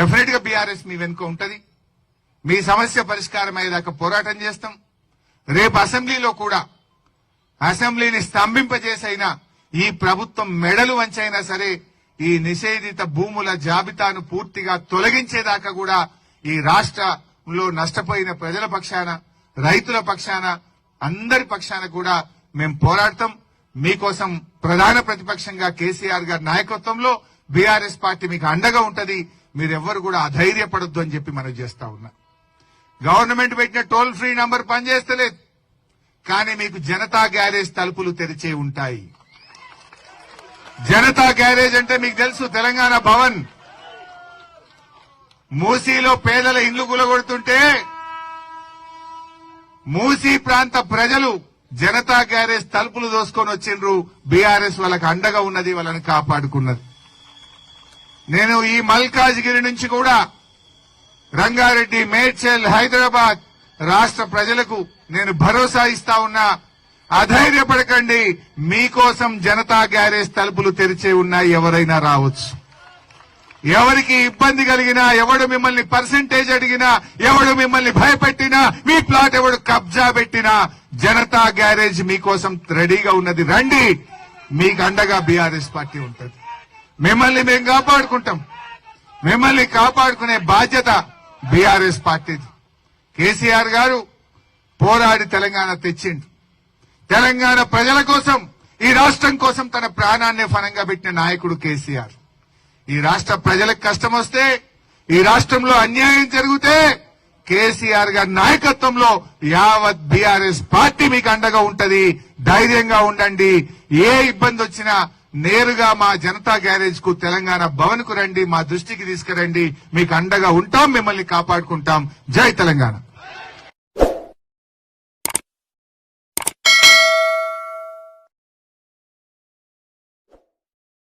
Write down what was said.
Definite గా BRS మీ వెనుక ఉంటది. మీ సమస్య పరిష్కారం అయ్యేదాకా పోరాటం చేస్తాం. రేపు అసెంబ్లీలో కూడా అసెంబ్లీని స్తంభింపజేసైనా ఈ ప్రభుత్వం మెడలు వంచైనా సరే ఈ నిషేధిత భూముల జాబితాను పూర్తిగా తొలగించేదాకా కూడా ఈ రాష్ట్రంలో నష్టపోయిన ప్రజల పక్షాన, రైతుల పక్షాన, అందరి పక్షాన కూడా మేము పోరాడతాం. మీకోసం ప్రధాన ప్రతిపక్షంగా కేసీఆర్ గారి నాయకత్వంలో బీఆర్ఎస్ పార్టీ మీకు అండగా ఉంటది. మీరెవ్వరు కూడా అధైర్యపడొద్దు అని చెప్పి మనం చేస్తా ఉన్నా. గవర్నమెంట్ పెట్టిన టోల్ ఫ్రీ నంబర్ పనిచేస్తలేదు, కానీ మీకు జనతా గ్యారేజ్ తలుపులు తెరిచే ఉంటాయి. జనతా గ్యారేజ్ అంటే మీకు తెలుసు, తెలంగాణ భవన్ మూసీలో పేదల ఇండ్లు కూలగొడుతుంటే మూసీ ప్రాంత ప్రజలు జనతా గ్యారేజ్ తలుపులు దోసుకొని వచ్చిండ్రు. బీఆర్ఎస్ వాళ్ళకి అండగా ఉన్నది, వాళ్ళని కాపాడుకున్నది. నేను ఈ మల్కాజ్గిరి నుంచి కూడా రంగారెడ్డి, మేడ్చల్, హైదరాబాద్ రాష్ట్ర ప్రజలకు నేను భరోసా ఇస్తా ఉన్నా. అధైర్యపడకండి, మీకోసం జనతా గ్యారేజ్ తలుపులు తెరిచే ఉన్నాయి. ఎవరైనా రావచ్చు. ఎవరికి ఇబ్బంది కలిగినా, ఎవడు మిమ్మల్ని పర్సెంటేజ్ అడిగినా, ఎవడు మిమ్మల్ని భయపెట్టినా, మీ ప్లాట్ ఎవడు కబ్జా పెట్టినా జనతా గ్యారేజ్ మీకోసం రెడీగా ఉన్నది. రండి, మీకు అండగా బీఆర్ఎస్ పార్టీ ఉంటుంది. మిమ్మల్ని మేము కాపాడుకుంటాం. మిమ్మల్ని కాపాడుకునే బాధ్యత బీఆర్ఎస్ పార్టీది. కేసీఆర్ గారు పోరాడి తెలంగాణ తెచ్చిండు. తెలంగాణ ప్రజల కోసం, ఈ రాష్ట్రం కోసం తన ప్రాణాన్ని ఫలంగా పెట్టిన నాయకుడు కేసీఆర్. ఈ రాష్ట్ర ప్రజలకు కష్టం వస్తే, ఈ రాష్ట్రంలో అన్యాయం జరిగితే కేసీఆర్ గారి నాయకత్వంలో యావత్ బీఆర్ఎస్ పార్టీ మీకు అండగా ఉంటది. ధైర్యంగా ఉండండి. ఏ ఇబ్బంది వచ్చినా నేరుగా మా జనతా గ్యారేజ్ కు, తెలంగాణ భవన్ కు రండి, మా దృష్టికి తీసుకురండి. మీకు అండగా ఉంటాం, మిమ్మల్ని కాపాడుకుంటాం. జై తెలంగాణ.